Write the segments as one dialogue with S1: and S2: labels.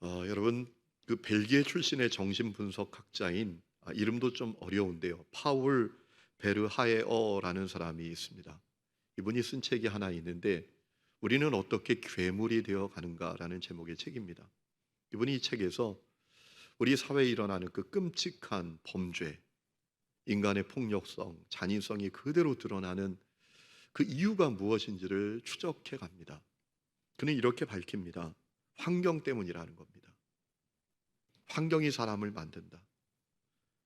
S1: 여러분, 그 벨기에 출신의 정신분석학자인, 이름도 좀 어려운데요, 파울 베르하헤어라는 사람이 있습니다. 이분이 쓴 책이 하나 있는데, 우리는 어떻게 괴물이 되어 가는가라는 제목의 책입니다. 이분이 이 책에서 우리 사회에 일어나는 그 끔찍한 범죄, 인간의 폭력성, 잔인성이 그대로 드러나는 그 이유가 무엇인지를 추적해 갑니다. 그는 이렇게 밝힙니다. 환경 때문이라는 겁니다. 환경이 사람을 만든다.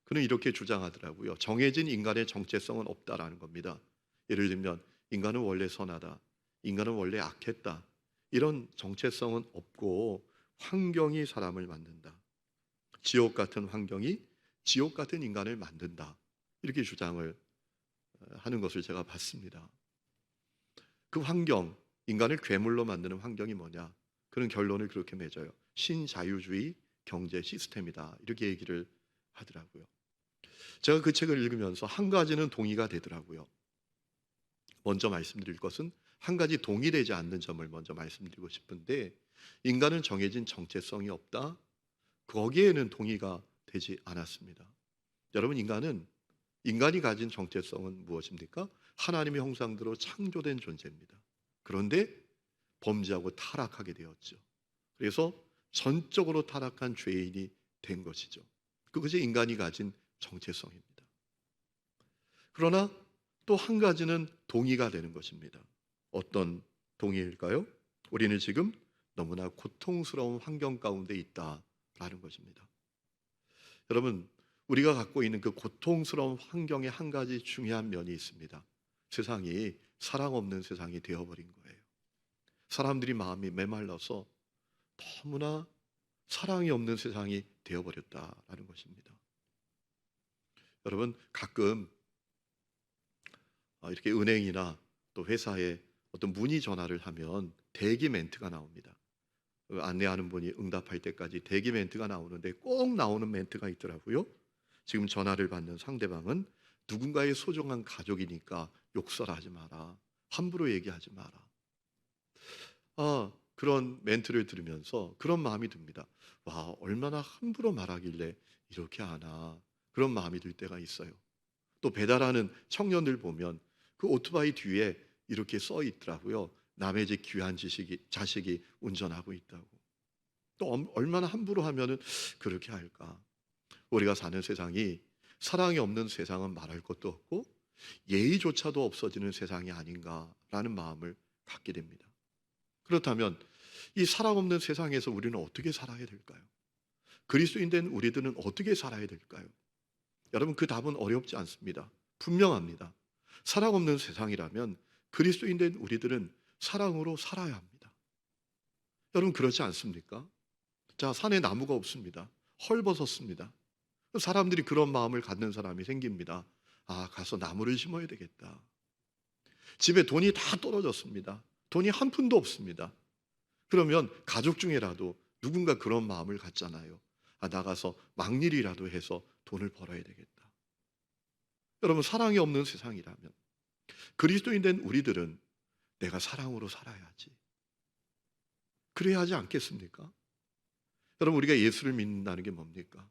S1: 그는 이렇게 주장하더라고요. 정해진 인간의 정체성은 없다라는 겁니다. 예를 들면 인간은 원래 선하다, 인간은 원래 악했다, 이런 정체성은 없고 환경이 사람을 만든다. 지옥 같은 환경이 지옥 같은 인간을 만든다, 이렇게 주장을 하는 것을 제가 봤습니다. 그 환경, 인간을 괴물로 만드는 환경이 뭐냐? 그는 결론을 그렇게 맺어요. 신자유주의 경제 시스템이다, 이렇게 얘기를 하더라고요. 제가 그 책을 읽으면서 한 가지는 동의가 되더라고요. 먼저 말씀드릴 것은 한 가지 동의되지 않는 점을 먼저 말씀드리고 싶은데, 인간은 정해진 정체성이 없다, 거기에는 동의가 되지 않았습니다. 여러분, 인간이 가진 정체성은 무엇입니까? 하나님의 형상대로 창조된 존재입니다. 그런데 범죄하고 타락하게 되었죠. 그래서 전적으로 타락한 죄인이 된 것이죠. 그것이 인간이 가진 정체성입니다. 그러나 또 한 가지는 동의가 되는 것입니다. 어떤 동의일까요? 우리는 지금 너무나 고통스러운 환경 가운데 있다라는 것입니다. 여러분, 우리가 갖고 있는 그 고통스러운 환경에 한 가지 중요한 면이 있습니다. 세상이 사랑 없는 세상이 되어버린 거예요. 사람들이 마음이 메말라서 너무나 사랑이 없는 세상이 되어버렸다라는 것입니다. 여러분, 가끔 이렇게 은행이나 또 회사에 어떤 문의 전화를 하면 대기 멘트가 나옵니다. 안내하는 분이 응답할 때까지 대기 멘트가 나오는데 꼭 나오는 멘트가 있더라고요. 지금 전화를 받는 상대방은 누군가의 소중한 가족이니까 욕설하지 마라, 함부로 얘기하지 마라. 그런 멘트를 들으면서 그런 마음이 듭니다. 와, 얼마나 함부로 말하길래 이렇게 하나, 그런 마음이 들 때가 있어요. 또 배달하는 청년들 보면 그 오토바이 뒤에 이렇게 써 있더라고요. 남의 집 귀한 자식이 운전하고 있다고. 또 얼마나 함부로 하면은 그렇게 할까? 우리가 사는 세상이 사랑이 없는 세상은 말할 것도 없고 예의조차도 없어지는 세상이 아닌가라는 마음을 갖게 됩니다. 그렇다면 이 사랑 없는 세상에서 우리는 어떻게 살아야 될까요? 그리스도인 된 우리들은 어떻게 살아야 될까요? 여러분, 그 답은 어렵지 않습니다. 분명합니다. 사랑 없는 세상이라면 그리스도인 된 우리들은 사랑으로 살아야 합니다. 여러분, 그렇지 않습니까? 자, 산에 나무가 없습니다. 헐벗었습니다. 사람들이 그런 마음을 갖는 사람이 생깁니다. 가서 나무를 심어야 되겠다. 집에 돈이 다 떨어졌습니다. 돈이 한 푼도 없습니다. 그러면 가족 중에라도 누군가 그런 마음을 갖잖아요. 나가서 막일이라도 해서 돈을 벌어야 되겠다. 여러분, 사랑이 없는 세상이라면 그리스도인 된 우리들은 내가 사랑으로 살아야지, 그래야 하지 않겠습니까? 여러분, 우리가 예수를 믿는다는 게 뭡니까?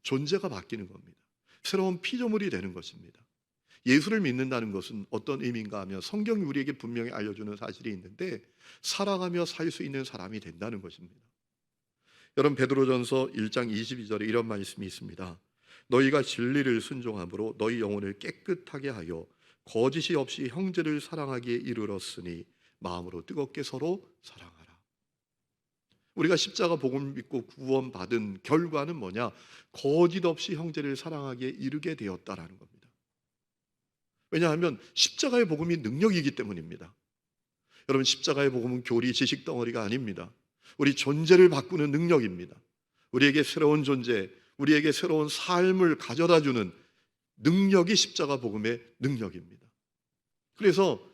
S1: 존재가 바뀌는 겁니다. 새로운 피조물이 되는 것입니다. 예수를 믿는다는 것은 어떤 의미인가 하면 성경이 우리에게 분명히 알려주는 사실이 있는데, 사랑하며 살 수 있는 사람이 된다는 것입니다. 여러분, 베드로전서 1장 22절에 이런 말씀이 있습니다. 너희가 진리를 순종함으로 너희 영혼을 깨끗하게 하여 거짓이 없이 형제를 사랑하기에 이르렀으니 마음으로 뜨겁게 서로 사랑하라. 우리가 십자가 복음을 믿고 구원받은 결과는 뭐냐? 거짓 없이 형제를 사랑하기에 이르게 되었다라는 겁니다. 왜냐하면 십자가의 복음이 능력이기 때문입니다. 여러분, 십자가의 복음은 교리 지식 덩어리가 아닙니다. 우리 존재를 바꾸는 능력입니다. 우리에게 새로운 존재, 우리에게 새로운 삶을 가져다 주는 능력이 십자가 복음의 능력입니다. 그래서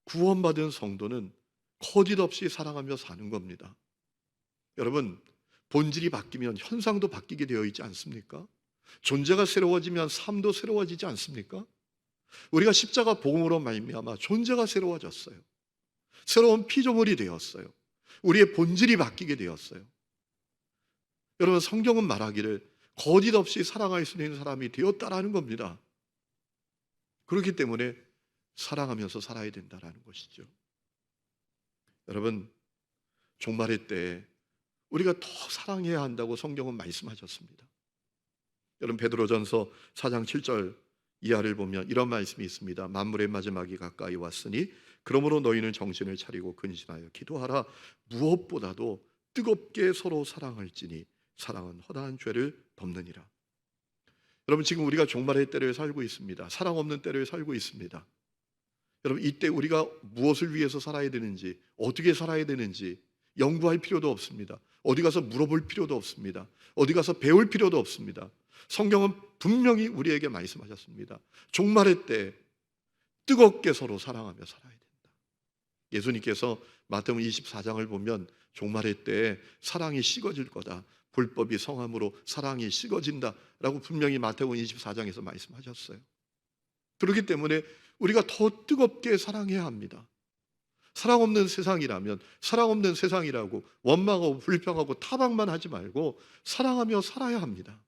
S1: 구원받은 성도는 거짓 없이 사랑하며 사는 겁니다. 여러분, 본질이 바뀌면 현상도 바뀌게 되어 있지 않습니까? 존재가 새로워지면 삶도 새로워지지 않습니까? 우리가 십자가 복음으로 말미암아 존재가 새로워졌어요. 새로운 피조물이 되었어요. 우리의 본질이 바뀌게 되었어요. 여러분, 성경은 말하기를 거짓 없이 사랑할 수 있는 사람이 되었다라는 겁니다. 그렇기 때문에 사랑하면서 살아야 된다라는 것이죠. 여러분, 종말의 때에 우리가 더 사랑해야 한다고 성경은 말씀하셨습니다. 여러분, 베드로전서 4장 7절 이하를 보면 이런 말씀이 있습니다. 만물의 마지막이 가까이 왔으니 그러므로 너희는 정신을 차리고 근신하여 기도하라. 무엇보다도 뜨겁게 서로 사랑할지니 사랑은 허다한 죄를 덮느니라. 여러분, 지금 우리가 종말의 때를 살고 있습니다. 사랑 없는 때를 살고 있습니다. 여러분, 이때 우리가 무엇을 위해서 살아야 되는지, 어떻게 살아야 되는지 연구할 필요도 없습니다. 어디 가서 물어볼 필요도 없습니다. 어디 가서 배울 필요도 없습니다. 성경은 분명히 우리에게 말씀하셨습니다. 종말의 때 뜨겁게 서로 사랑하며 살아야 된다. 예수님께서 마태복음 24장을 보면 종말의 때에 사랑이 식어질 거다. 불법이 성함으로 사랑이 식어진다라고 분명히 마태복음 24장에서 말씀하셨어요. 그렇기 때문에 우리가 더 뜨겁게 사랑해야 합니다. 사랑 없는 세상이라면 사랑 없는 세상이라고 원망하고 불평하고 타박만 하지 말고 사랑하며 살아야 합니다.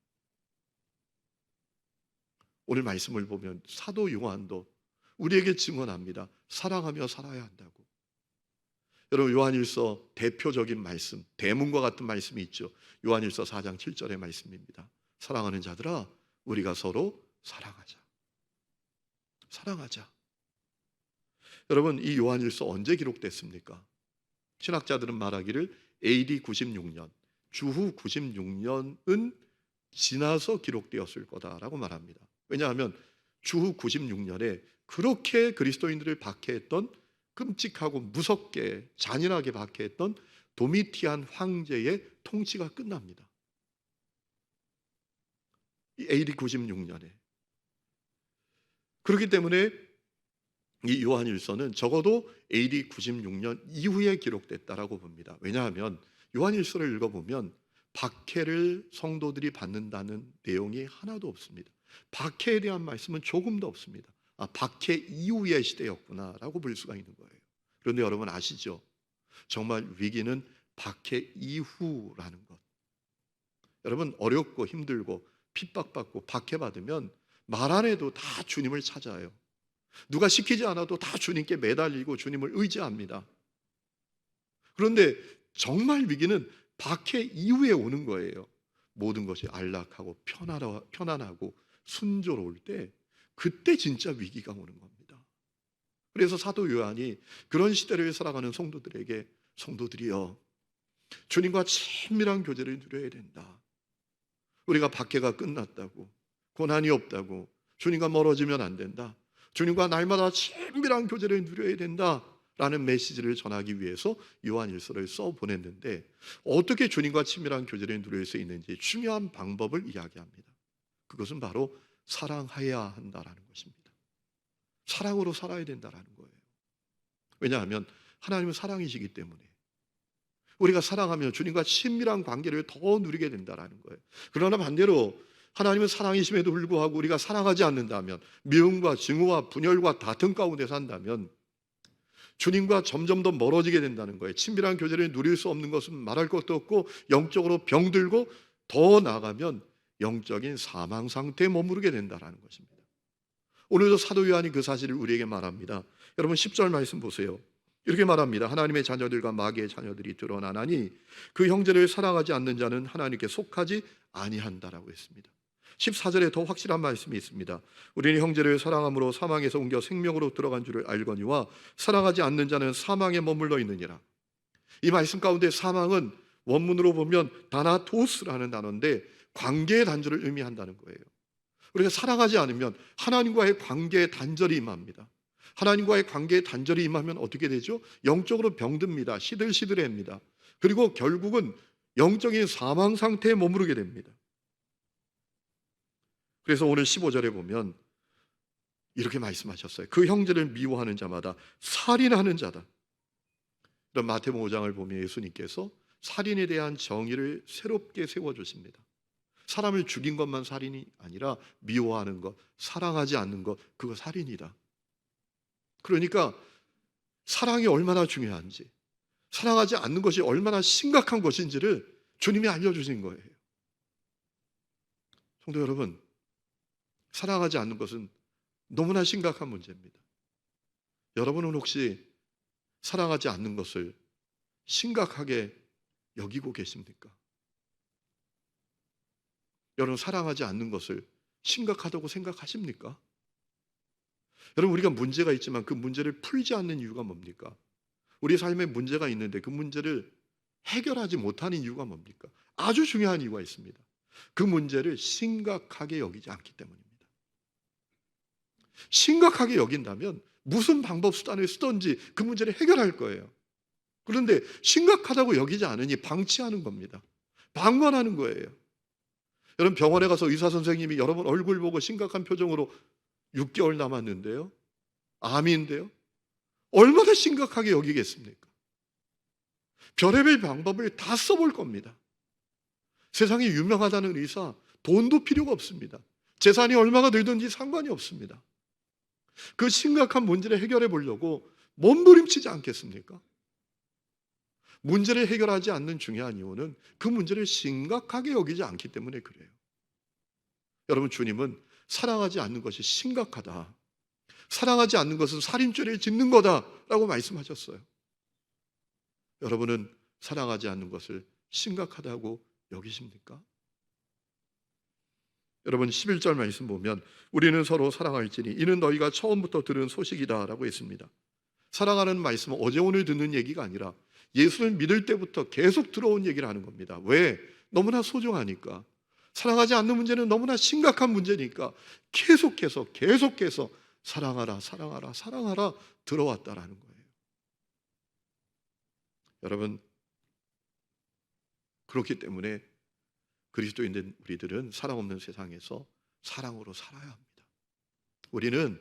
S1: 오늘 말씀을 보면 사도 요한도 우리에게 증언합니다. 사랑하며 살아야 한다고. 여러분, 요한일서 대표적인 말씀, 대문과 같은 말씀이 있죠. 요한일서 4장 7절의 말씀입니다. 사랑하는 자들아, 우리가 서로 사랑하자. 사랑하자. 여러분, 이 요한일서 언제 기록됐습니까? 신학자들은 말하기를 AD 96년, 주후 96년은 지나서 기록되었을 거다라고 말합니다. 왜냐하면 주후 96년에 그렇게 그리스도인들을 박해했던, 끔찍하고 무섭게 잔인하게 박해했던 도미티안 황제의 통치가 끝납니다. 이 AD 96년에. 그렇기 때문에 이 요한일서는 적어도 AD 96년 이후에 기록됐다라고 봅니다. 왜냐하면 요한일서를 읽어보면 박해를 성도들이 받는다는 내용이 하나도 없습니다. 박해에 대한 말씀은 조금도 없습니다. 박해 이후의 시대였구나라고 볼 수가 있는 거예요. 그런데 여러분 아시죠? 정말 위기는 박해 이후라는 것. 여러분, 어렵고 힘들고 핍박받고 박해받으면 말 안 해도 다 주님을 찾아요. 누가 시키지 않아도 다 주님께 매달리고 주님을 의지합니다. 그런데 정말 위기는 박해 이후에 오는 거예요. 모든 것이 안락하고 편안하고 순조로울 때, 그때 진짜 위기가 오는 겁니다. 그래서 사도 요한이 그런 시대를 살아가는 성도들에게, 성도들이여, 주님과 친밀한 교제를 누려야 된다. 우리가 박해가 끝났다고, 고난이 없다고, 주님과 멀어지면 안 된다. 주님과 날마다 친밀한 교제를 누려야 된다라는 메시지를 전하기 위해서 요한일서를 써보냈는데, 어떻게 주님과 친밀한 교제를 누릴 수 있는지 중요한 방법을 이야기합니다. 그것은 바로 사랑해야 한다라는 것입니다. 사랑으로 살아야 된다라는 거예요. 왜냐하면 하나님은 사랑이시기 때문에 우리가 사랑하면 주님과 친밀한 관계를 더 누리게 된다라는 거예요. 그러나 반대로 하나님은 사랑이심에도 불구하고 우리가 사랑하지 않는다면, 미움과 증오와 분열과 다툼 가운데 산다면 주님과 점점 더 멀어지게 된다는 거예요. 친밀한 교제를 누릴 수 없는 것은 말할 것도 없고 영적으로 병들고 더 나아가면 영적인 사망 상태에 머무르게 된다는 것입니다. 오늘도 사도 요한이 그 사실을 우리에게 말합니다. 여러분 10절 말씀 보세요. 이렇게 말합니다. 하나님의 자녀들과 마귀의 자녀들이 드러나나니 그 형제를 사랑하지 않는 자는 하나님께 속하지 아니한다라고 했습니다. 14절에 더 확실한 말씀이 있습니다. 우리는 형제를 사랑함으로 사망에서 옮겨 생명으로 들어간 줄을 알거니와 사랑하지 않는 자는 사망에 머물러 있느니라. 이 말씀 가운데 사망은 원문으로 보면 다나토스라는 단어인데 관계의 단절을 의미한다는 거예요. 우리가 사랑하지 않으면 하나님과의 관계에 단절이 임합니다. 하나님과의 관계에 단절이 임하면 어떻게 되죠? 영적으로 병듭니다. 시들시들해집니다. 그리고 결국은 영적인 사망 상태에 머무르게 됩니다. 그래서 오늘 15절에 보면 이렇게 말씀하셨어요. 그 형제를 미워하는 자마다 살인하는 자다. 이런 마태복음 5장을 보면 예수님께서 살인에 대한 정의를 새롭게 세워주십니다. 사람을 죽인 것만 살인이 아니라 미워하는 것, 사랑하지 않는 것, 그거 살인이다. 그러니까 사랑이 얼마나 중요한지, 사랑하지 않는 것이 얼마나 심각한 것인지를 주님이 알려주신 거예요. 성도 여러분, 사랑하지 않는 것은 너무나 심각한 문제입니다. 여러분은 혹시 사랑하지 않는 것을 심각하게 여기고 계십니까? 여러분, 사랑하지 않는 것을 심각하다고 생각하십니까? 여러분, 우리가 문제가 있지만 그 문제를 풀지 않는 이유가 뭡니까? 우리 삶에 문제가 있는데 그 문제를 해결하지 못하는 이유가 뭡니까? 아주 중요한 이유가 있습니다. 그 문제를 심각하게 여기지 않기 때문입니다. 심각하게 여긴다면 무슨 방법 수단을 쓰든지 그 문제를 해결할 거예요. 그런데 심각하다고 여기지 않으니 방치하는 겁니다. 방관하는 거예요. 여러분, 병원에 가서 의사 선생님이 여러분 얼굴 보고 심각한 표정으로 6개월 남았는데요, 암인데요, 얼마나 심각하게 여기겠습니까? 별의별 방법을 다 써볼 겁니다. 세상에 유명하다는 의사, 돈도 필요가 없습니다. 재산이 얼마가 들든지 상관이 없습니다. 그 심각한 문제를 해결해 보려고 몸부림치지 않겠습니까? 문제를 해결하지 않는 중요한 이유는 그 문제를 심각하게 여기지 않기 때문에 그래요. 여러분, 주님은 사랑하지 않는 것이 심각하다, 사랑하지 않는 것은 살인죄를 짓는 거다라고 말씀하셨어요. 여러분은 사랑하지 않는 것을 심각하다고 여기십니까? 여러분, 11절 말씀 보면 우리는 서로 사랑할지니 이는 너희가 처음부터 들은 소식이다 라고 했습니다. 사랑하는 말씀은 어제 오늘 듣는 얘기가 아니라 예수를 믿을 때부터 계속 들어온 얘기를 하는 겁니다. 왜? 너무나 소중하니까. 사랑하지 않는 문제는 너무나 심각한 문제니까 계속해서 사랑하라, 사랑하라, 사랑하라 들어왔다라는 거예요. 여러분, 그렇기 때문에 그리스도인된 우리들은 사랑 없는 세상에서 사랑으로 살아야 합니다. 우리는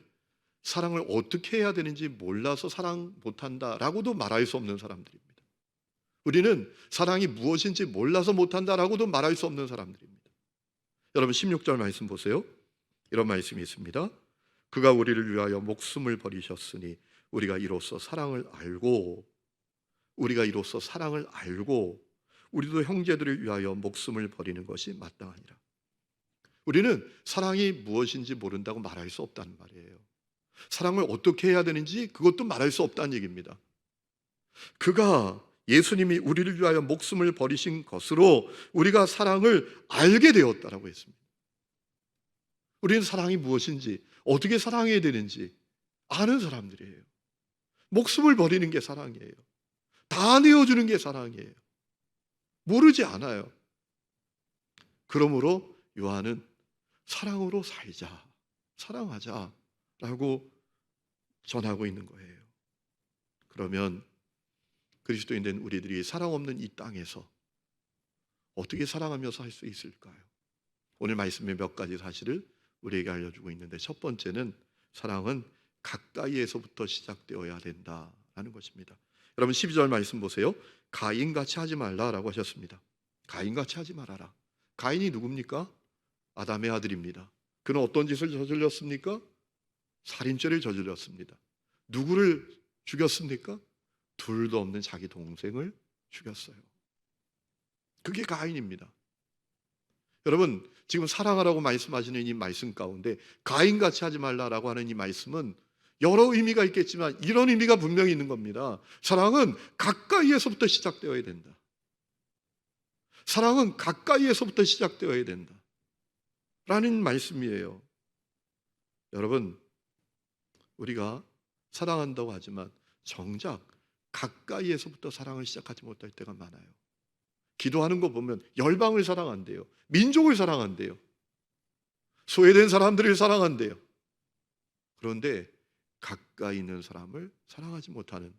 S1: 사랑을 어떻게 해야 되는지 몰라서 사랑 못한다라고도 말할 수 없는 사람들입니다. 우리는 사랑이 무엇인지 몰라서 못한다라고도 말할 수 없는 사람들입니다. 여러분, 16절 말씀 보세요. 이런 말씀이 있습니다. 그가 우리를 위하여 목숨을 버리셨으니 우리가 이로써 사랑을 알고 우리도 형제들을 위하여 목숨을 버리는 것이 마땅하니라. 우리는 사랑이 무엇인지 모른다고 말할 수 없다는 말이에요. 사랑을 어떻게 해야 되는지 그것도 말할 수 없다는 얘기입니다. 그가, 예수님이 우리를 위하여 목숨을 버리신 것으로 우리가 사랑을 알게 되었다라고 했습니다. 우리는 사랑이 무엇인지, 어떻게 사랑해야 되는지 아는 사람들이에요. 목숨을 버리는 게 사랑이에요. 다 내어주는 게 사랑이에요. 모르지 않아요. 그러므로 요한은 사랑으로 살자, 사랑하자라고 전하고 있는 거예요. 그러면 그리스도인 된 우리들이 사랑 없는 이 땅에서 어떻게 사랑하며 살 수 있을까요? 오늘 말씀의 몇 가지 사실을 우리에게 알려주고 있는데, 첫 번째는 사랑은 가까이에서부터 시작되어야 된다라는 것입니다. 여러분, 12절 말씀 보세요. 가인같이 하지 말라라고 하셨습니다. 가인같이 하지 말아라. 가인이 누굽니까? 아담의 아들입니다. 그는 어떤 짓을 저질렀습니까? 살인죄를 저질렀습니다. 누구를 죽였습니까? 둘도 없는 자기 동생을 죽였어요. 그게 가인입니다. 여러분, 지금 사랑하라고 말씀하시는 이 말씀 가운데 가인같이 하지 말라라고 하는 이 말씀은 여러 의미가 있겠지만 이런 의미가 분명히 있는 겁니다. 사랑은 가까이에서부터 시작되어야 된다. 사랑은 가까이에서부터 시작되어야 된다 라는 말씀이에요. 여러분, 우리가 사랑한다고 하지만 정작 가까이에서부터 사랑을 시작하지 못할 때가 많아요. 기도하는 거 보면 열방을 사랑한대요. 민족을 사랑한대요. 소외된 사람들을 사랑한대요. 그런데 가까이 있는 사람을 사랑하지 못하는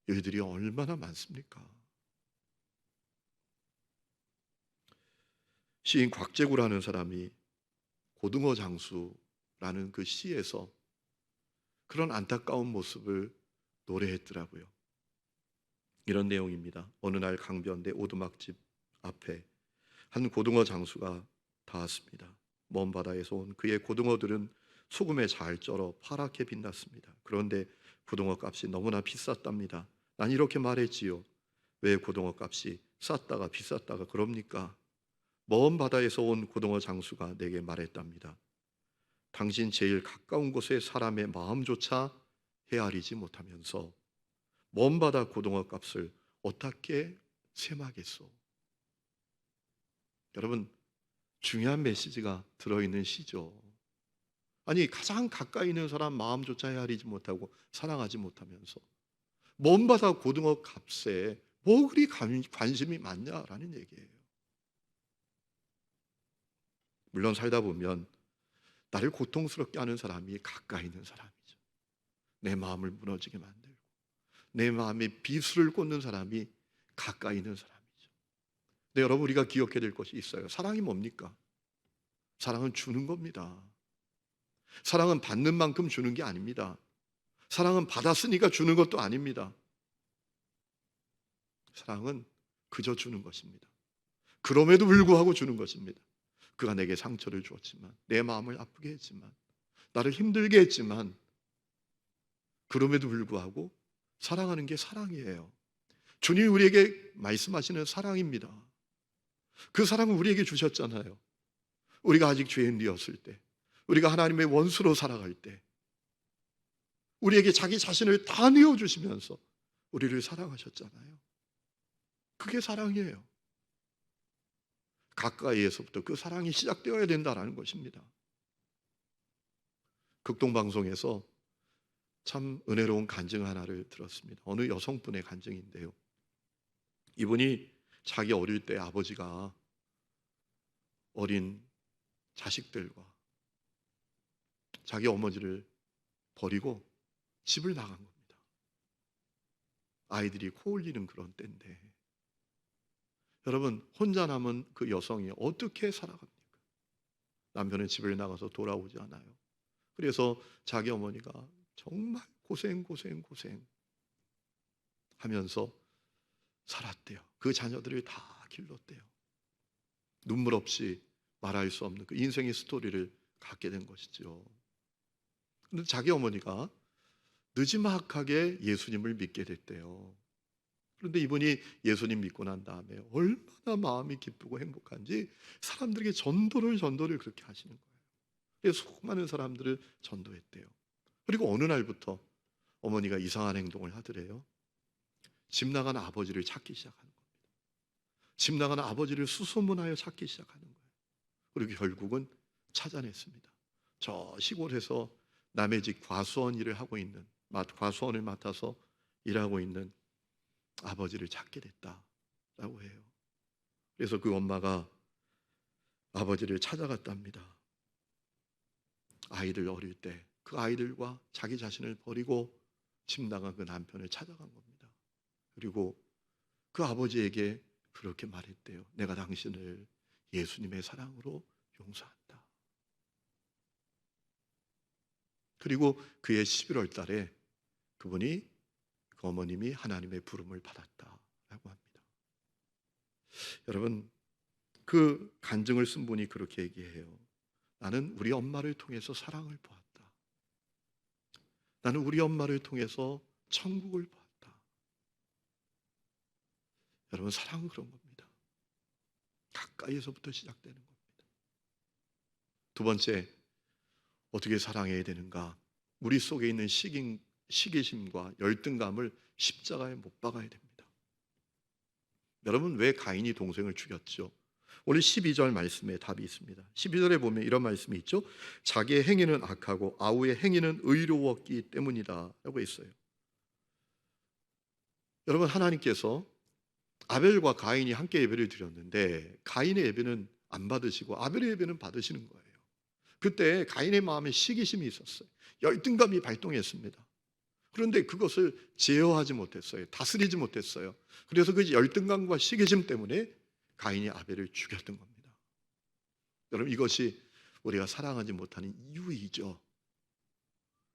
S1: 일들이 얼마나 많습니까? 시인 곽재구라는 사람이 고등어 장수라는 그 시에서 그런 안타까운 모습을 노래했더라고요. 이런 내용입니다. 어느 날 강변대 오두막집 앞에 한 고등어 장수가 닿았습니다. 먼 바다에서 온 그의 고등어들은 소금에 잘 쩔어 파랗게 빛났습니다. 그런데 고등어 값이 너무나 비쌌답니다. 난 이렇게 말했지요. 왜 고등어 값이 쌌다가 비쌌다가 그럽니까? 먼 바다에서 온 고등어 장수가 내게 말했답니다. 당신 제일 가까운 곳의 사람의 마음조차 헤아리지 못하면서 먼 바다 고등어 값을 어떻게 셈하겠소? 여러분, 중요한 메시지가 들어있는 시죠. 아니, 가장 가까이 있는 사람 마음조차 헤아리지 못하고 사랑하지 못하면서 먼 바다 고등어 값에 뭐 그리 관심이 많냐라는 얘기예요. 물론 살다 보면 나를 고통스럽게 하는 사람이 가까이 있는 사람이죠. 내 마음을 무너지게 만들고 내 마음에 비수를 꽂는 사람이 가까이 있는 사람이죠. 근데 여러분, 우리가 기억해야 될 것이 있어요. 사랑이 뭡니까? 사랑은 주는 겁니다. 사랑은 받는 만큼 주는 게 아닙니다. 사랑은 받았으니까 주는 것도 아닙니다. 사랑은 그저 주는 것입니다. 그럼에도 불구하고 주는 것입니다. 그가 내게 상처를 주었지만, 내 마음을 아프게 했지만, 나를 힘들게 했지만, 그럼에도 불구하고 사랑하는 게 사랑이에요. 주님이 우리에게 말씀하시는 사랑입니다. 그 사랑을 우리에게 주셨잖아요. 우리가 아직 죄인이었을 때, 우리가 하나님의 원수로 살아갈 때 우리에게 자기 자신을 다 내어주시면서 우리를 사랑하셨잖아요. 그게 사랑이에요. 가까이에서부터 그 사랑이 시작되어야 된다는 것입니다. 극동방송에서 참 은혜로운 간증 하나를 들었습니다. 어느 여성분의 간증인데요, 이분이 자기 어릴 때 아버지가 어린 자식들과 자기 어머니를 버리고 집을 나간 겁니다. 아이들이 코 올리는 그런 때인데, 여러분, 혼자 남은 그 여성이 어떻게 살아갑니까? 남편은 집을 나가서 돌아오지 않아요. 그래서 자기 어머니가 정말 고생 하면서 살았대요. 그 자녀들을 다 길렀대요. 눈물 없이 말할 수 없는 그 인생의 스토리를 갖게 된 것이죠. 그런데 자기 어머니가 느지막하게 예수님을 믿게 됐대요. 그런데 이분이 예수님 믿고 난 다음에 얼마나 마음이 기쁘고 행복한지 사람들에게 전도를 그렇게 하시는 거예요. 그래서 수많은 사람들을 전도했대요. 그리고 어느 날부터 어머니가 이상한 행동을 하더래요. 집 나간 아버지를 찾기 시작하는 겁니다. 집 나간 아버지를 수소문하여 찾기 시작하는 거예요. 그리고 결국은 찾아냈습니다. 저 시골에서 남의 집 과수원 일을 하고 있는, 과수원을 맡아서 일하고 있는 아버지를 찾게 됐다라고 해요. 그래서 그 엄마가 아버지를 찾아갔답니다. 아이들 어릴 때 그 아이들과 자기 자신을 버리고 집 나간 그 남편을 찾아간 겁니다. 그리고 그 아버지에게 그렇게 말했대요. 내가 당신을 예수님의 사랑으로 용서한다. 그리고 그해 11월 달에 그분이, 그 어머님이 하나님의 부름을 받았다라고 합니다. 여러분, 그 간증을 쓴 분이 그렇게 얘기해요. 나는 우리 엄마를 통해서 사랑을 보았다. 나는 우리 엄마를 통해서 천국을 보았다. 여러분, 사랑은 그런 겁니다. 가까이에서부터 시작되는 겁니다. 두 번째, 어떻게 사랑해야 되는가? 우리 속에 있는 시기심과 열등감을 십자가에 못 박아야 됩니다. 여러분, 왜 가인이 동생을 죽였죠? 오늘 12절 말씀에 답이 있습니다. 12절에 보면 이런 말씀이 있죠. 자기의 행위는 악하고 아우의 행위는 의로웠기 때문이다 라고 했어요. 여러분, 하나님께서 아벨과 가인이 함께 예배를 드렸는데 가인의 예배는 안 받으시고 아벨의 예배는 받으시는 거예요. 그때 가인의 마음에 시기심이 있었어요. 열등감이 발동했습니다. 그런데 그것을 제어하지 못했어요. 다스리지 못했어요. 그래서 그 열등감과 시기심 때문에 가인이 아벨을 죽였던 겁니다. 여러분, 이것이 우리가 사랑하지 못하는 이유이죠.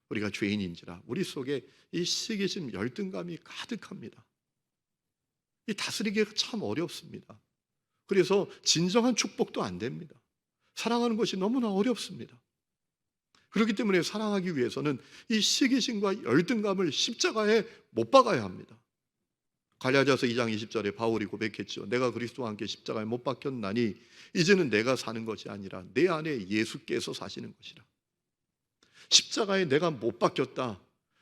S1: 우리가 죄인인지라 우리 속에 이 시기심, 열등감이 가득합니다. 이 다스리기가 참 어렵습니다. 그래서 진정한 축복도 안 됩니다. 사랑하는 것이 너무나 어렵습니다. 그렇기 때문에 사랑하기 위해서는 이 시기심과 열등감을 십자가에 못 박아야 합니다. 갈라디아서 2장 20절에 바울이 고백했죠. 내가 그리스도와 함께 십자가에 못 박혔나니 이제는 내가 사는 것이 아니라 내 안에 예수께서 사시는 것이라. 십자가에 내가 못 박혔다.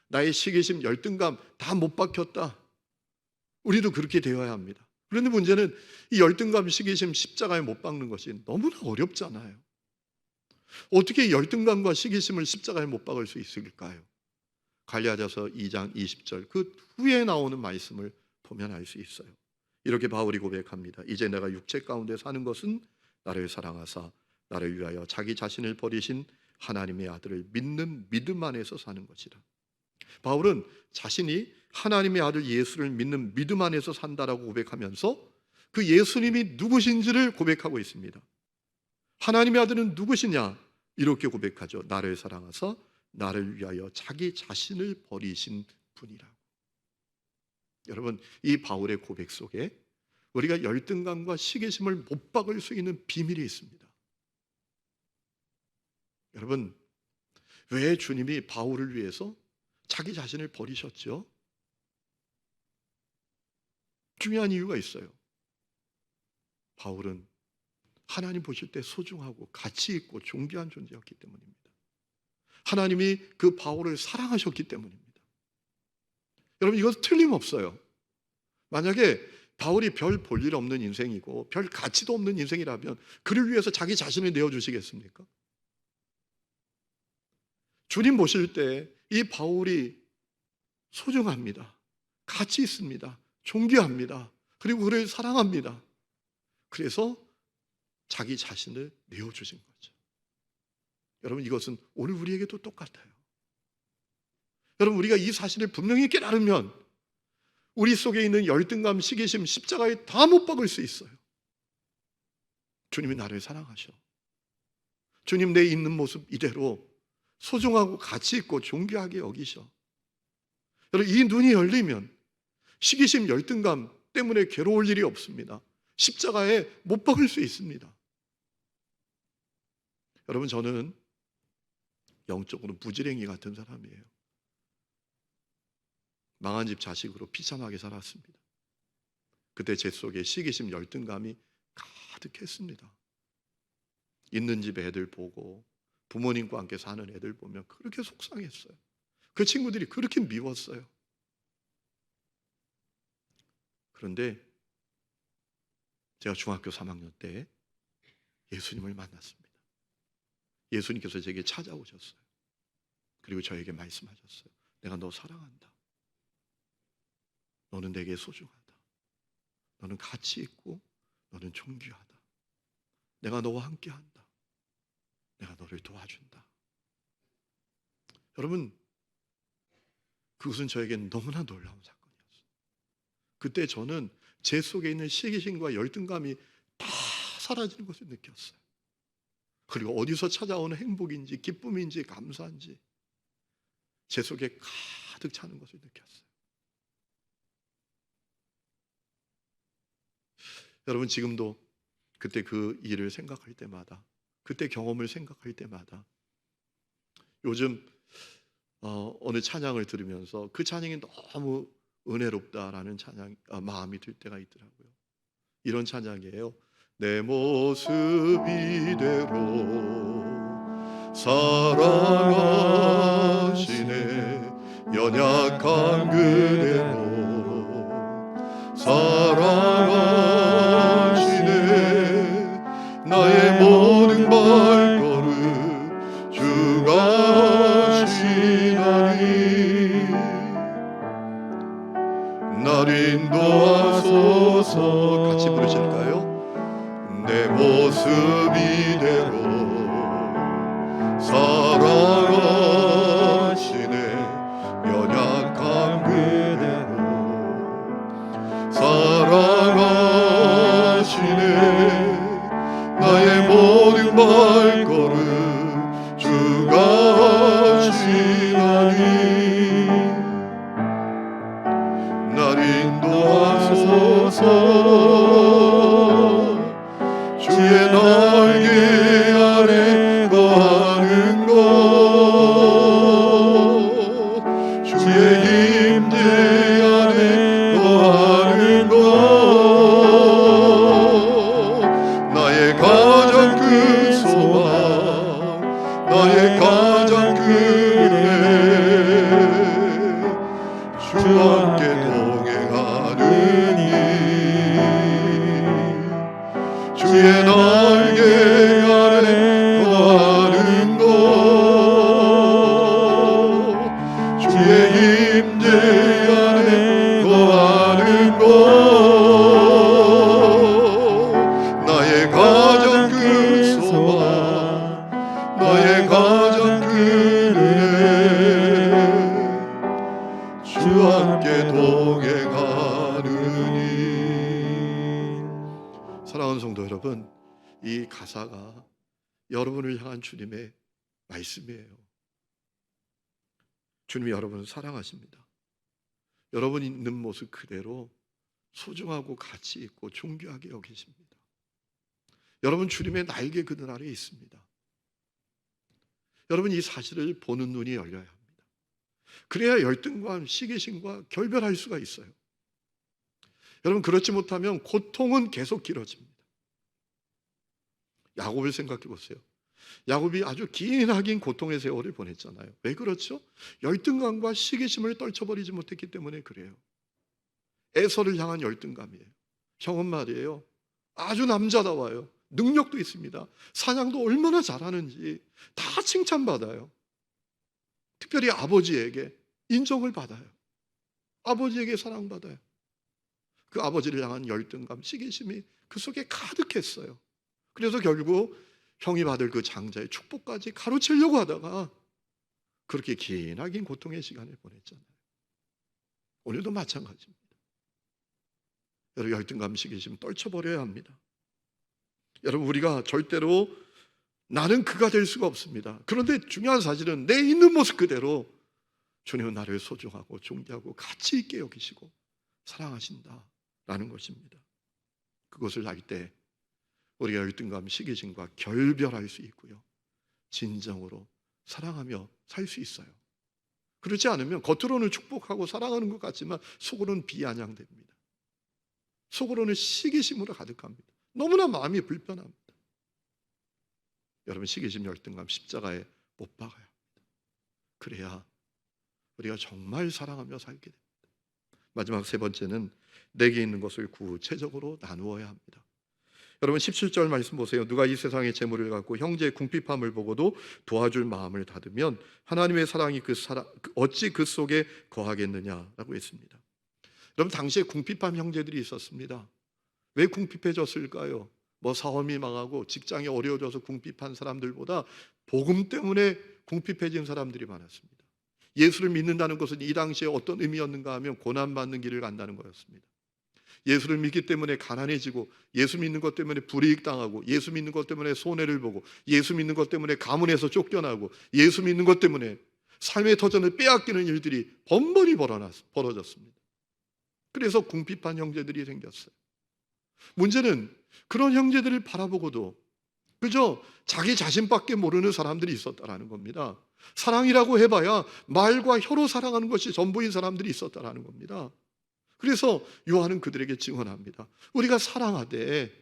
S1: 나의 시기심, 열등감 다 못 박혔다. 우리도 그렇게 되어야 합니다. 그런데 문제는 이 열등감, 시기심, 십자가에 못 박는 것이 너무나 어렵잖아요. 어떻게 열등감과 시기심을 십자가에 못 박을 수 있을까요? 갈라디아서 2장 20절 그 후에 나오는 말씀을 보면 알 수 있어요. 이렇게 바울이 고백합니다. 이제 내가 육체 가운데 사는 것은 나를 사랑하사 나를 위하여 자기 자신을 버리신 하나님의 아들을 믿는 믿음 안에서 사는 것이라. 바울은 자신이 하나님의 아들 예수를 믿는 믿음 안에서 산다라고 고백하면서 그 예수님이 누구신지를 고백하고 있습니다. 하나님의 아들은 누구시냐? 이렇게 고백하죠. 나를 사랑하사 나를 위하여 자기 자신을 버리신 분이라고. 여러분, 이 바울의 고백 속에 우리가 열등감과 시기심을 못 박을 수 있는 비밀이 있습니다. 여러분, 왜 주님이 바울을 위해서 자기 자신을 버리셨죠? 중요한 이유가 있어요. 바울은 하나님 보실 때 소중하고 가치 있고 존귀한 존재였기 때문입니다. 하나님이 그 바울을 사랑하셨기 때문입니다. 여러분, 이것은 틀림없어요. 만약에 바울이 별 볼 일 없는 인생이고 별 가치도 없는 인생이라면 그를 위해서 자기 자신을 내어주시겠습니까? 주님 보실 때 이 바울이 소중합니다. 가치 있습니다. 존귀합니다. 그리고 그를 사랑합니다. 그래서 자기 자신을 내어주신 거죠. 여러분, 이것은 오늘 우리에게도 똑같아요. 여러분, 우리가 이 사실을 분명히 깨달으면 우리 속에 있는 열등감, 시기심, 십자가에 다 못 박을 수 있어요. 주님이 나를 사랑하셔. 주님 내 있는 모습 이대로 소중하고 가치 있고 존귀하게 여기셔. 여러분, 이 눈이 열리면 시기심, 열등감 때문에 괴로울 일이 없습니다. 십자가에 못 박을 수 있습니다. 여러분, 저는 영적으로 무지랭이 같은 사람이에요. 망한 집 자식으로 비참하게 살았습니다. 그때 제 속에 시기심, 열등감이 가득했습니다. 있는 집 애들 보고 부모님과 함께 사는 애들 보면 그렇게 속상했어요. 그 친구들이 그렇게 미웠어요. 그런데 제가 중학교 3학년 때 예수님을 만났습니다. 예수님께서 제게 찾아오셨어요. 그리고 저에게 말씀하셨어요. 내가 너 사랑한다. 너는 내게 소중하다. 너는 가치 있고 너는 존귀하다. 내가 너와 함께한다. 내가 너를 도와준다. 여러분, 그것은 저에게는 너무나 놀라운 사건이었어요. 그때 저는 제 속에 있는 시기심과 열등감이 다 사라지는 것을 느꼈어요. 그리고 어디서 찾아오는 행복인지 기쁨인지 감사인지 제 속에 가득 차는 것을 느꼈어요. 여러분, 지금도 그때 그 일을 생각할 때마다, 그때 경험을 생각할 때마다 요즘 어느 찬양을 들으면서 그 찬양이 너무 은혜롭다라는 찬양 마음이 들 때가 있더라고요. 이런 찬양이에요. 내 모습 이대로 사랑하시네. 연약한 그대로 사랑하시네. 나의 모든 발걸음 주가 하시나니 날 인도하소서. 같이 부르실까요? 내 모습 이대로 사랑하시네. 연약한 그대로 사랑하시네. 나의 모든 발걸음 주가 하시나니 날 인도하소서. 주의 날개 아래 거하는 곳 나의 가장 큰 은혜 주 함께 동행하느니 주의 날개 아래 거하는 것 주의 임재 안에 거하는 것 나의 가장 큰 소망 나의 가장 큰 은혜 주 함께 동행하느니. 사랑하는 성도 여러분, 이 가사가 여러분을 향한 주님의 말씀이에요. 주님이 여러분을 사랑하십니다. 여러분이 있는 모습 그대로 소중하고 가치 있고 존귀하게 여기십니다. 여러분 주님의 날개 그늘 아래에 있습니다. 여러분 이 사실을 보는 눈이 열려야 합니다. 그래야 열등과 시기심과 결별할 수가 있어요. 여러분 그렇지 못하면 고통은 계속 길어집니다. 야곱을 생각해 보세요. 야곱이 아주 긴 고통의 세월을 보냈잖아요. 왜 그렇죠? 열등감과 시기심을 떨쳐버리지 못했기 때문에 그래요. 에서를 향한 열등감이에요. 형은 말이에요, 아주 남자다워요. 능력도 있습니다. 사냥도 얼마나 잘하는지 다 칭찬받아요. 특별히 아버지에게 인정을 받아요. 아버지에게 사랑받아요. 그 아버지를 향한 열등감, 시기심이 그 속에 가득했어요. 그래서 결국 형이 받을 그 장자의 축복까지 가로채려고 하다가 그렇게 긴 고통의 시간을 보냈잖아요. 오늘도 마찬가지입니다. 여러분 열등감, 시기심 떨쳐버려야 합니다. 여러분 우리가 절대로 나는 그가 될 수가 없습니다. 그런데 중요한 사실은 내 있는 모습 그대로 주님은 나를 소중하고 존귀하고 가치 있게 여기시고 사랑하신다라는 것입니다. 그것을 알 때 우리가 열등감, 시기심과 결별할 수 있고요, 진정으로 사랑하며 살 수 있어요. 그렇지 않으면 겉으로는 축복하고 사랑하는 것 같지만 속으로는 비아냥됩니다. 속으로는 시기심으로 가득합니다. 너무나 마음이 불편합니다. 여러분 시기심, 열등감 십자가에 못 박아야 합니다. 그래야 우리가 정말 사랑하며 살게 됩니다. 마지막 세 번째는 내게 있는 것을 구체적으로 나누어야 합니다. 여러분 17절 말씀 보세요. 누가 이 세상의 재물을 갖고 형제의 궁핍함을 보고도 도와줄 마음을 닫으면 하나님의 사랑이 어찌 그 속에 거하겠느냐라고 했습니다. 여러분 당시에 궁핍한 형제들이 있었습니다. 왜 궁핍해졌을까요? 사업이 망하고 직장이 어려워져서 궁핍한 사람들보다 복음 때문에 궁핍해진 사람들이 많았습니다. 예수를 믿는다는 것은 이 당시에 어떤 의미였는가 하면 고난받는 길을 간다는 거였습니다. 예수를 믿기 때문에 가난해지고, 예수 믿는 것 때문에 불이익 당하고, 예수 믿는 것 때문에 손해를 보고, 예수 믿는 것 때문에 가문에서 쫓겨나고, 예수 믿는 것 때문에 삶의 터전을 빼앗기는 일들이 번번이 벌어졌습니다. 그래서 궁핍한 형제들이 생겼어요. 문제는 그런 형제들을 바라보고도 그저 자기 자신밖에 모르는 사람들이 있었다라는 겁니다. 사랑이라고 해봐야 말과 혀로 사랑하는 것이 전부인 사람들이 있었다라는 겁니다. 그래서 요한은 그들에게 증언합니다. 우리가 사랑하되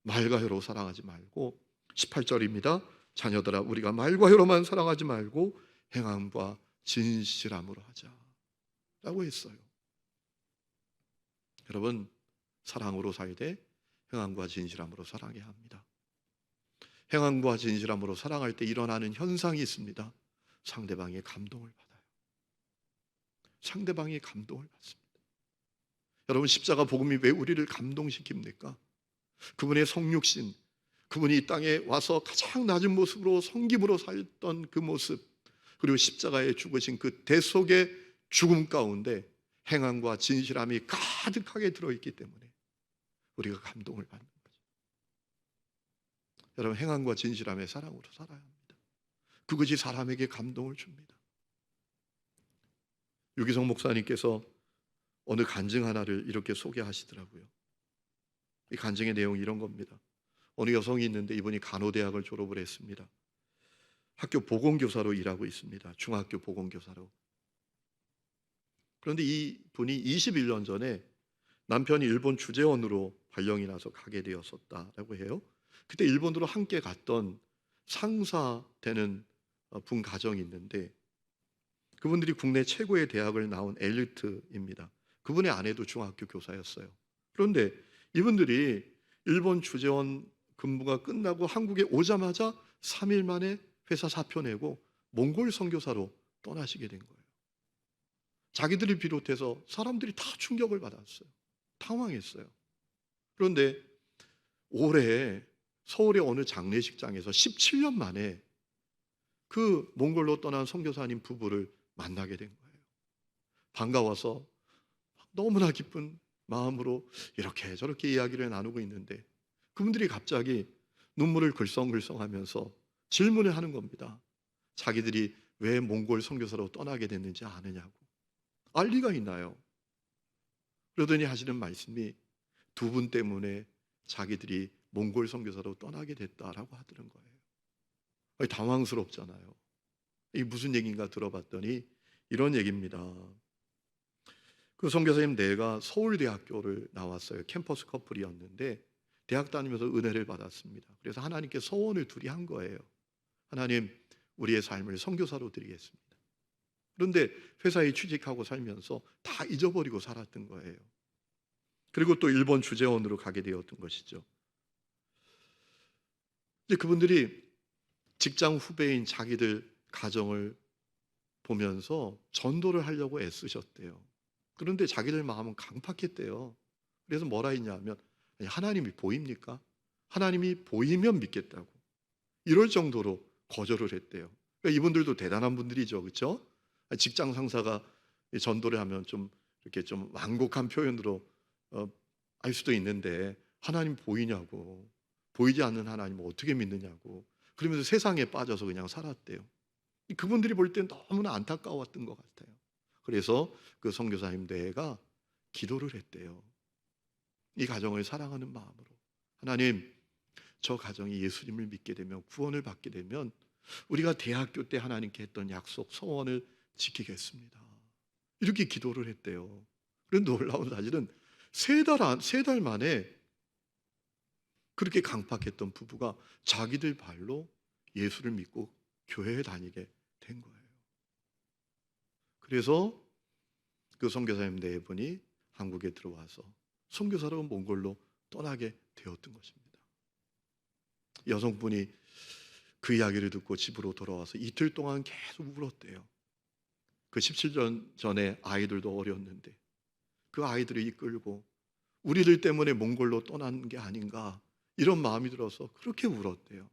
S1: 말과 혀로 사랑하지 말고, 18절입니다. 자녀들아 우리가 말과 혀로만 사랑하지 말고 행함과 진실함으로 하자 라고 했어요. 여러분 사랑으로 살되 행함과 진실함으로 사랑해야 합니다. 행함과 진실함으로 사랑할 때 일어나는 현상이 있습니다. 상대방의 감동을 받아요. 상대방의 감동을 받습니다. 여러분 십자가 복음이 왜 우리를 감동시킵니까? 그분의 성육신, 그분이 이 땅에 와서 가장 낮은 모습으로 성김으로 살던 그 모습, 그리고 십자가에 죽으신 그 대속의 죽음 가운데 행함과 진실함이 가득하게 들어있기 때문에 우리가 감동을 받는 거죠. 여러분 행함과 진실함의 사랑으로 살아야 합니다. 그것이 사람에게 감동을 줍니다. 유기성 목사님께서 어느 간증 하나를 이렇게 소개하시더라고요. 이 간증의 내용이 이런 겁니다. 어느 여성이 있는데 이분이 간호대학을 졸업을 했습니다. 학교 보건교사로 일하고 있습니다. 중학교 보건교사로. 그런데 이 분이 21년 전에 남편이 일본 주재원으로 발령이 나서 가게 되었었다라고 해요. 그때 일본으로 함께 갔던 상사 되는 분 가정이 있는데 그분들이 국내 최고의 대학을 나온 엘리트입니다. 그분의 아내도 중학교 교사였어요. 그런데 이분들이 일본 주재원 근무가 끝나고 한국에 오자마자 3일 만에 회사 사표 내고 몽골 선교사로 떠나시게 된 거예요. 자기들을 비롯해서 사람들이 다 충격을 받았어요. 당황했어요. 그런데 올해 서울의 어느 장례식장에서 17년 만에 그 몽골로 떠난 선교사님 부부를 만나게 된 거예요. 반가워서 너무나 기쁜 마음으로 이렇게 저렇게 이야기를 나누고 있는데 그분들이 갑자기 눈물을 글썽글썽하면서 질문을 하는 겁니다. 자기들이 왜 몽골 선교사로 떠나게 됐는지 아느냐고. 알 리가 있나요? 그러더니 하시는 말씀이 두 분 때문에 자기들이 몽골 선교사로 떠나게 됐다라고 하더는 거예요. 당황스럽잖아요. 이게 무슨 얘기인가 들어봤더니 이런 얘기입니다. 그 선교사님 네가 서울대학교를 나왔어요. 캠퍼스 커플이었는데 대학 다니면서 은혜를 받았습니다. 그래서 하나님께 소원을 둘이 한 거예요. 하나님, 우리의 삶을 선교사로 드리겠습니다. 그런데 회사에 취직하고 살면서 다 잊어버리고 살았던 거예요. 그리고 또 일본 주재원으로 가게 되었던 것이죠. 이제 그분들이 직장 후배인 자기들 가정을 보면서 전도를 하려고 애쓰셨대요. 그런데 자기들 마음은 강팍했대요. 그래서 뭐라 했냐면 하나님이 보입니까? 하나님이 보이면 믿겠다고. 이럴 정도로 거절을 했대요. 그러니까 이분들도 대단한 분들이죠. 그렇죠? 직장 상사가 전도를 하면 좀 이렇게 좀 완곡한 표현으로 알 수도 있는데 하나님 보이냐고. 보이지 않는 하나님을 어떻게 믿느냐고. 그러면서 세상에 빠져서 그냥 살았대요. 그분들이 볼 땐 너무나 안타까웠던 것 같아요. 그래서 그 선교사님 대회가 기도를 했대요. 이 가정을 사랑하는 마음으로 하나님, 저 가정이 예수님을 믿게 되면 구원을 받게 되면 우리가 대학교 때 하나님께 했던 약속 소원을 지키겠습니다. 이렇게 기도를 했대요. 그런데 놀라운 사실은 세 달 만에 그렇게 강팍했던 부부가 자기들 발로 예수를 믿고 교회에 다니게 된 거예요. 그래서 그 선교사님 네 분이 한국에 들어와서 선교사로 몽골로 떠나게 되었던 것입니다. 여성분이 그 이야기를 듣고 집으로 돌아와서 이틀 동안 계속 울었대요. 그 17년 전에 아이들도 어렸는데 그 아이들을 이끌고 우리들 때문에 몽골로 떠난 게 아닌가 이런 마음이 들어서 그렇게 울었대요.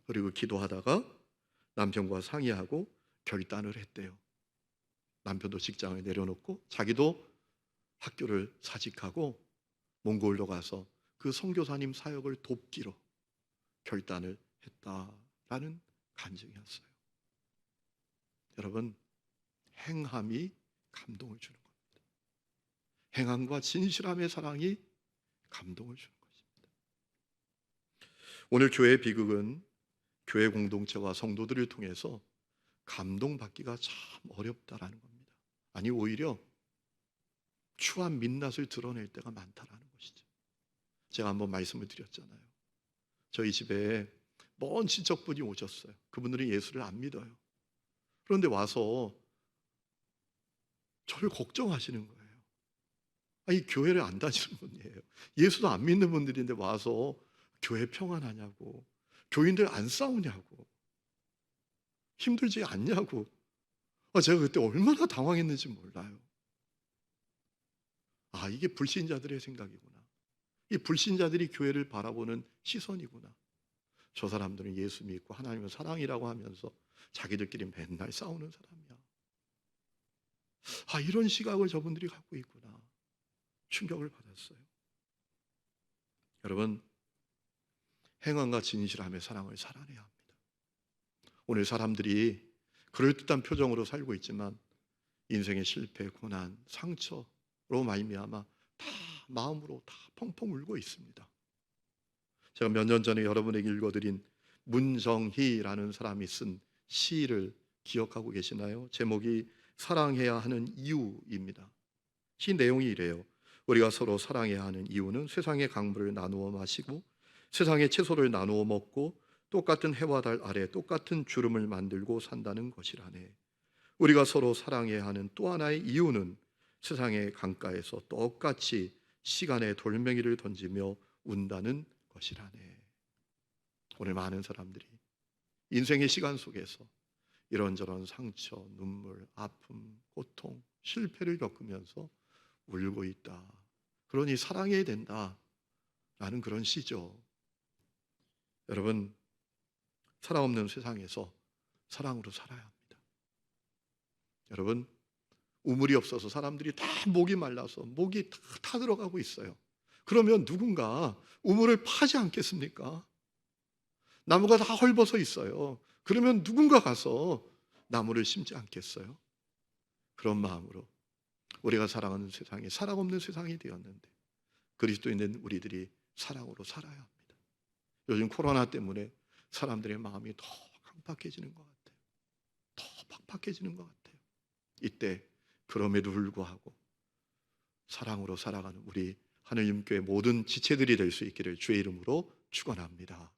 S1: 그리고 기도하다가 남편과 상의하고 결단을 했대요. 남편도 직장을 내려놓고 자기도 학교를 사직하고 몽골로 가서 그 선교사님 사역을 돕기로 결단을 했다라는 간증이었어요. 여러분, 행함이 감동을 주는 겁니다. 행함과 진실함의 사랑이 감동을 주는 것입니다. 오늘 교회의 비극은 교회 공동체와 성도들을 통해서 감동받기가 참 어렵다라는 겁니다. 아니 오히려 추한 민낯을 드러낼 때가 많다라는 것이죠. 제가 한번 말씀을 드렸잖아요. 저희 집에 먼 친척분이 오셨어요. 그분들은 예수를 안 믿어요. 그런데 와서 저를 걱정하시는 거예요. 아니 교회를 안 다니는 분이에요. 예수도 안 믿는 분들인데 와서 교회 평안하냐고, 교인들 안 싸우냐고, 힘들지 않냐고. 제가 그때 얼마나 당황했는지 몰라요. 이게 불신자들의 생각이구나. 이 불신자들이 교회를 바라보는 시선이구나. 저 사람들은 예수 믿고 하나님은 사랑이라고 하면서 자기들끼리 맨날 싸우는 사람이야. 이런 시각을 저분들이 갖고 있구나. 충격을 받았어요. 여러분, 행함과 진실함의 사랑을 살아내야 합니다. 오늘 사람들이 그럴듯한 표정으로 살고 있지만 인생의 실패, 고난, 상처로 말미암아 다 마음으로 다 펑펑 울고 있습니다. 제가 몇 년 전에 여러분에게 읽어드린 문정희라는 사람이 쓴 시를 기억하고 계시나요? 제목이 사랑해야 하는 이유입니다. 시 내용이 이래요. 우리가 서로 사랑해야 하는 이유는 세상의 강물을 나누어 마시고 세상의 채소를 나누어 먹고 똑같은 해와 달 아래 똑같은 주름을 만들고 산다는 것이라네. 우리가 서로 사랑해야 하는 또 하나의 이유는 세상의 강가에서 똑같이 시간의 돌멩이를 던지며 운다는 것이라네. 오늘 많은 사람들이 인생의 시간 속에서 이런저런 상처, 눈물, 아픔, 고통, 실패를 겪으면서 울고 있다. 그러니 사랑해야 된다. 라는 그런 시죠. 여러분, 사랑 없는 세상에서 사랑으로 살아야 합니다. 여러분, 우물이 없어서 사람들이 다 목이 말라서 목이 다 타들어가고 있어요. 그러면 누군가 우물을 파지 않겠습니까? 나무가 다 헐벗어 있어요. 그러면 누군가 가서 나무를 심지 않겠어요? 그런 마음으로 우리가 사랑하는 세상이 사랑 없는 세상이 되었는데 그리스도인된 우리들이 사랑으로 살아야 합니다. 요즘 코로나 때문에 사람들의 마음이 더 강팍해지는 것 같아요. 더 팍팍해지는 것 같아요. 이때 그럼에도 불구하고 사랑으로 살아가는 우리 하늘님교회 모든 지체들이 될 수 있기를 주의 이름으로 축원합니다.